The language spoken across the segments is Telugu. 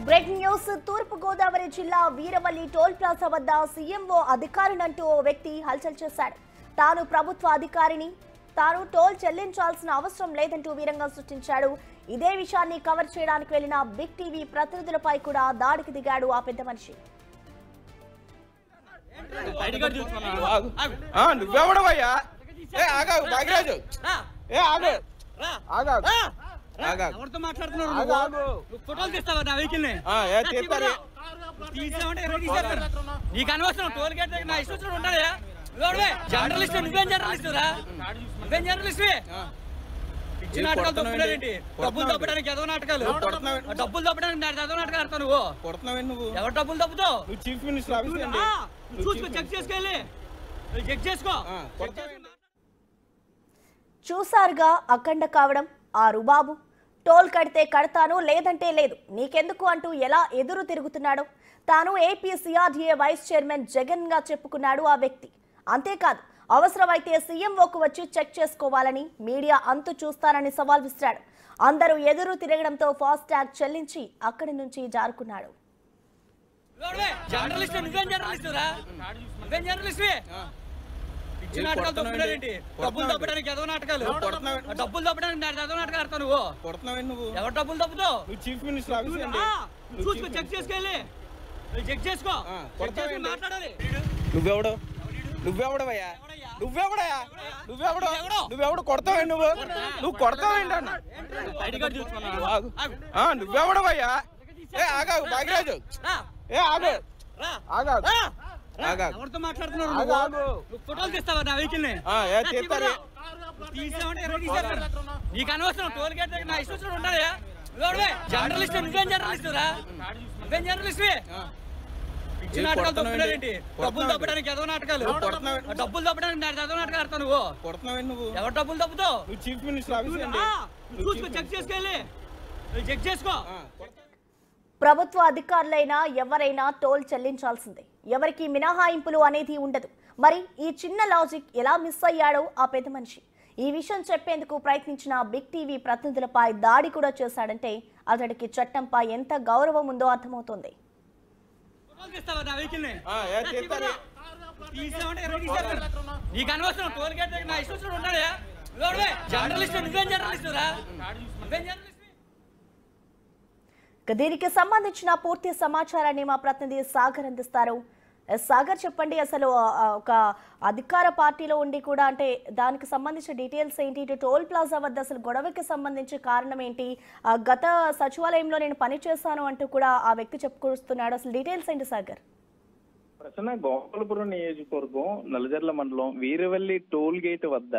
బ్రేకింగ్ న్యూస్ తూర్పు గోదావరి జిల్లా వీరవల్లి టోల్ ప్లాజా వద్ద సీఎంఓ అధికారినంటూ ఓ వ్యక్తి హల్చల్ చేశాడు. తాను ప్రభుత్వ అధికారిని, తాను టోల్ చెల్లించాల్సిన అవసరం లేదంటూ వీరంగా సృష్టించాడు. ఇదే విషయాన్ని కవర్ చేయడానికి వెళ్లిన బిగ్ టీవీ ప్రతినిధులపై కూడా దాడికి దిగాడు ఆ పెద్ద మనిషి. ఎవరితో మాట్లాడుతున్నారు? ఫోటోలు తీస్తావా నా వెహికల్ ని? నీకు అనవసరం. టోల్ గేట్ దగ్గర నా ఇష్టం ఉంటాడు. జర్నలిస్ట్ నువ్వేం జర్నలిస్ట్ రా? నువ్వేం జర్నలిస్ట్? పిచ్చి నాటకాలు తప్పులేంటి? డబ్బులు తప్పడానికి ఎదవ నాటకాలు, డబ్బులు తప్పడానికి ఎదవ నాటకాలు ఆడతావు నువ్వు. ఎవరు డబ్బులు తప్పుతావు? చీఫ్ మినిస్టర్ చూసుకో, చెక్ చేసుకెళ్ళి చెక్ చేసుకో. చూసారుగా అఖండ కావడం ఆ రుబాబు. టోల్ కడితే కడతాను, లేదంటే లేదు, నీకెందుకు అంటూ ఎలా ఎదురు తిరుగుతున్నాడో. తాను AP CRDA vice chairman Jagan గా చెప్పుకున్నాడు ఆ వ్యక్తి. అంతేకాదు, అవసరమైతే సీఎంఓకు వచ్చి చెక్ చేసుకోవాలని, మీడియా అంతు చూస్తానని సవాల్ విసిరాడు. అందరూ ఎదురు తిరగడంతో ఫాస్ట్ ట్యాగ్ చెల్లించి అక్కడి నుంచి జారుకున్నాడు. జర్నలిస్ట్ నువ్వేం జర్నలిస్ట్ రా? నువ్వేం జర్నలిస్ట్? పిచ్చి నాటకాలు తప్పులేంటి? డబ్బులు తప్పడానికి ఎదవ నాటకాలు, డబ్బులు తప్పడానికి ఎదవ నాటకాలు ఆడతావు నువ్వు. ఎవరు డబ్బులు తప్పుతావు? చీఫ్ మినిస్టర్ చూసుకో, చెక్ చేసుకెళ్ళి చెక్ చేసుకో. మాట్లాడాలి. నువ్వెవడవయ్యా? నువ్వెవడు కొడతావేంటి? నువ్వు కొడతావేంటి అన్న? నువ్వెవడవయ్యా? భాగ్యరాజు ఎవరితో మాట్లాడుతున్నారు? ఫోటోలు తీస్తావా నా వెహికల్ ని? నీకు అనవసరం. టోల్ గేట్ దగ్గర నా ఇష్టం ఉంటాడు. జర్నలిస్ట్ నువ్వేం జర్నలిస్ట్ రా? నువ్వేం జర్నలిస్ట్? పిచ్చి నాటకాలు తప్పులేంటి? డబ్బులు తప్పడానికి ఎదవ నాటకాలు, డబ్బులు తప్పడానికి ఎదవ నాటకాలు ఆడతావు నువ్వు. ఎవరు డబ్బులు తప్పుతావు? చీఫ్ మినిస్టర్ చూసుకో, చెక్ చేసుకెళ్ళి చెక్ చేసుకో. ప్రభుత్వ అధికారులైనా ఎవరైనా టోల్ చెల్లించాల్సిందే. ఎవరికి మినహాయింపులు అనేది ఉండదు. మరి ఈ చిన్న లాజిక్ ఎలా మిస్ అయ్యాడో ఆ పెద్ద మనిషి. ఈ విషయం చెప్పేందుకు ప్రయత్నించిన బిగ్ టీవీ ప్రతినిధులపై దాడి కూడా చేశాడంటే అతడికి చట్టంపై ఎంత గౌరవం ఉందో అర్థమవుతోంది. నీకు అనవసరం. టోల్ గేట్ దగ్గర నా ఇష్టం ఉంటాడు. జర్నలిస్ట్ నువ్వేం జర్నలిస్ట్ రా? నువ్వేం జర్నలిస్ట్? దీనికి సంబంధించిన పూర్తి సమాచారాన్ని మా ప్రతినిధి సాగర్ అందిస్తారు. సాగర్, చెప్పండి, అసలు ఒక అధికార పార్టీలో ఉండి కూడా అంటే దానికి సంబంధించిన డీటెయిల్స్ ఏంటి? ఇటు టోల్ ప్లాజా వద్ద అసలు గొడవకి సంబంధించి కారణం ఏంటి? గత సచివాలయంలో నేను పనిచేశాను అంటూ కూడా ఆ వ్యక్తి చెప్పుకొస్తున్నాడు. అసలు డీటెయిల్స్ ఏంటి సాగర్? ప్రసన్న, గోపాలపురం నియోజకవర్గం నల్లజర్ల మండలం వీరవల్లి టోల్ గేట్ వద్ద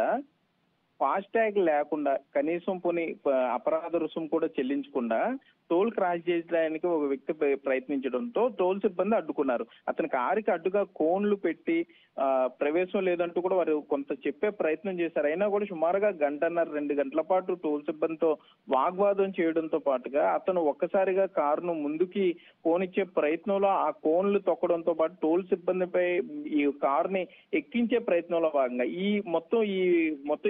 ఫాస్ట్ ట్యాగ్ లేకుండా, కనీసం పోనీ అపరాధ రుసుము కూడా చెల్లించకుండా టోల్ క్రాస్ చేయడానికి ఒక వ్యక్తి ప్రయత్నించడంతో టోల్ సిబ్బంది అడ్డుకున్నారు. అతని కారుకి అడ్డుగా కోన్లు పెట్టి ప్రవేశం లేదంటూ కూడా వారు కొంత చెప్పే ప్రయత్నం చేశారు. అయినా కూడా సుమారుగా 1.5-2 గంటల పాటు టోల్ సిబ్బందితో వాగ్వాదం చేయడంతో పాటుగా అతను ఒక్కసారిగా కారును ముందుకి పోనిచ్చే ప్రయత్నంలో ఆ కోన్లు తొక్కడంతో పాటు టోల్ సిబ్బందిపై ఈ కారుని ఎక్కించే ప్రయత్నంలో భాగంగా మొత్తం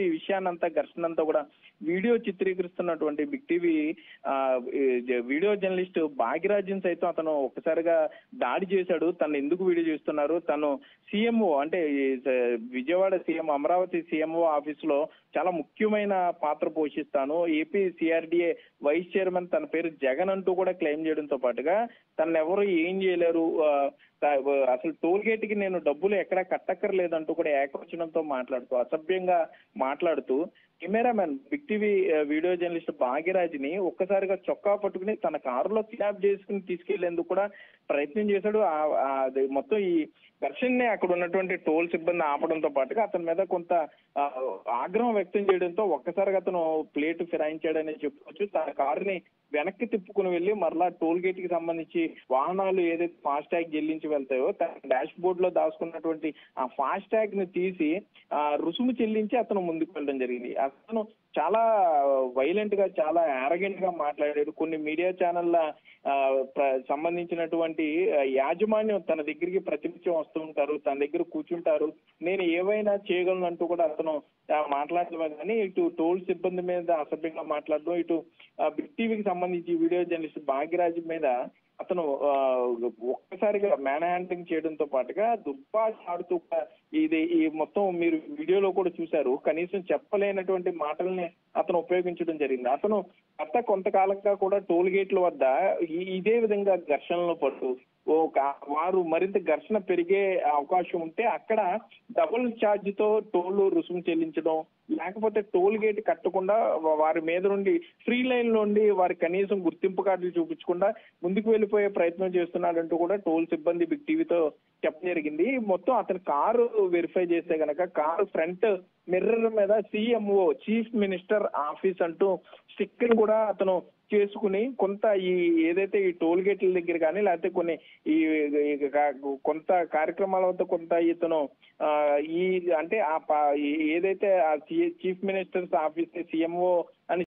ఈ విషయాన్ని అంతా, ఘర్షణ అంతా కూడా వీడియో చిత్రీకరిస్తున్నటువంటి Big TV video journalist Bhagyarajan సైతం అతను ఒక్కసారిగా దాడి చేశాడు. తను ఎందుకు వీడియో చేస్తున్నారు? తను సీఎంఓ అంటే Vijayawada CM, Amaravati CMO office లో చాలా ముఖ్యమైన పాత్ర పోషిస్తాను, ఏపీ సిఆర్డీఏ వైస్ చైర్మన్, తన పేరు జగన్ అంటూ కూడా క్లెయిమ్ చేయడంతో పాటుగా తను ఎవరు ఏం చేయలేరు, అసలు టోల్ గేట్ కి నేను డబ్బులు ఎక్కడా కట్టక్కర్లేదంటూ కూడా ఏకవచనంతో మాట్లాడుతూ, అసభ్యంగా మాట్లాడుతూ cameraman Big TV video journalist భాగ్యరాజ్ని ఒక్కసారిగా చొక్కా పట్టుకుని తన కారులో కిడ్నాప్ చేసుకుని తీసుకెళ్లేందుకు కూడా ప్రయత్నం చేశాడు. మొత్తం ఈ ఘర్షణని అక్కడ ఉన్నటువంటి టోల్ సిబ్బంది ఆపడంతో పాటుగా అతని మీద కొంత ఆగ్రహం వ్యక్తం చేయడంతో ఒక్కసారిగా అతను ప్లేట్ ఫిరాయించాడని చెప్పుకోవచ్చు. తన కారుని వెనక్కి తిప్పుకుని వెళ్లి మరలా టోల్ గేట్ కి సంబంధించి వాహనాలు ఏదైతే ఫాస్ట్ ట్యాగ్ చెల్లించి వెళ్తాయో తన డాష్ బోర్డ్ లో దాచుకున్నటువంటి ఆ ఫాస్ట్ ట్యాగ్ ని తీసి రుసుము చెల్లించి అతను ముందుకు వెళ్ళడం జరిగింది. అతను చాలా వైలెంట్ గా, చాలా యారగెంట్ గా మాట్లాడాడు. కొన్ని మీడియా ఛానళ్ల సంబంధించినటువంటి యాజమాన్యం తన దగ్గరికి ప్రతినిత్యం వస్తూ ఉంటారు, తన దగ్గర కూర్చుంటారు, నేను ఏవైనా చేయగలను అంటూ కూడా అతను మాట్లాడటమే కానీ ఇటు టోల్ సిబ్బంది మీద అసభ్యంగా మాట్లాడడం, ఇటు బిగ్ టీవీకి సంబంధించి వీడియో జర్నలిస్ట్ భాగ్యరాజ్ మీద అతను ఒక్కసారిగా మ్యాన్ హ్యాండింగ్ చేయడంతో పాటుగా దుర్భాష ఆడుతూ ఈ మొత్తం మీరు వీడియోలో కూడా చూశారు. కనీసం చెప్పలేనటువంటి మాటల్ని అతను ఉపయోగించడం జరిగింది. అతను గత కొంతకాలంగా కూడా టోల్ గేట్ల వద్ద ఇదే విధంగా ఘర్షణలో పడుతూ వారు మరింత ఘర్షణ పెరిగే అవకాశం ఉంటే అక్కడ డబుల్ ఛార్జ్ తో టోల్ రుసుము చెల్లించడం, లేకపోతే టోల్ గేట్ కట్టకుండా వారి మీద నుండి ఫ్రీ లైన్ నుండి వారి కనీసం గుర్తింపు కార్డులు చూపించకుండా ముందుకు వెళ్ళిపోయే ప్రయత్నం చేస్తున్నాడంటూ కూడా టోల్ సిబ్బంది బిగ్ టీవీతో చెప్పడం జరిగింది. మొత్తం అతని కారు వెరిఫై చేస్తే గనక కారు ఫ్రంట్ మిర్రర్ మీద CMO చీఫ్ మినిస్టర్ ఆఫీస్ అంటూ స్టిక్కర్ కూడా అతను చేసుకుని కొంత ఏదైతే ఈ టోల్ గేట్ల దగ్గర కానీ లేకపోతే కొన్ని కొంత కార్యక్రమాల వద్ద కొంత ఇతను అంటే ఏదైతే చీఫ్ మినిస్టర్స్ ఆఫీస్ CMO అని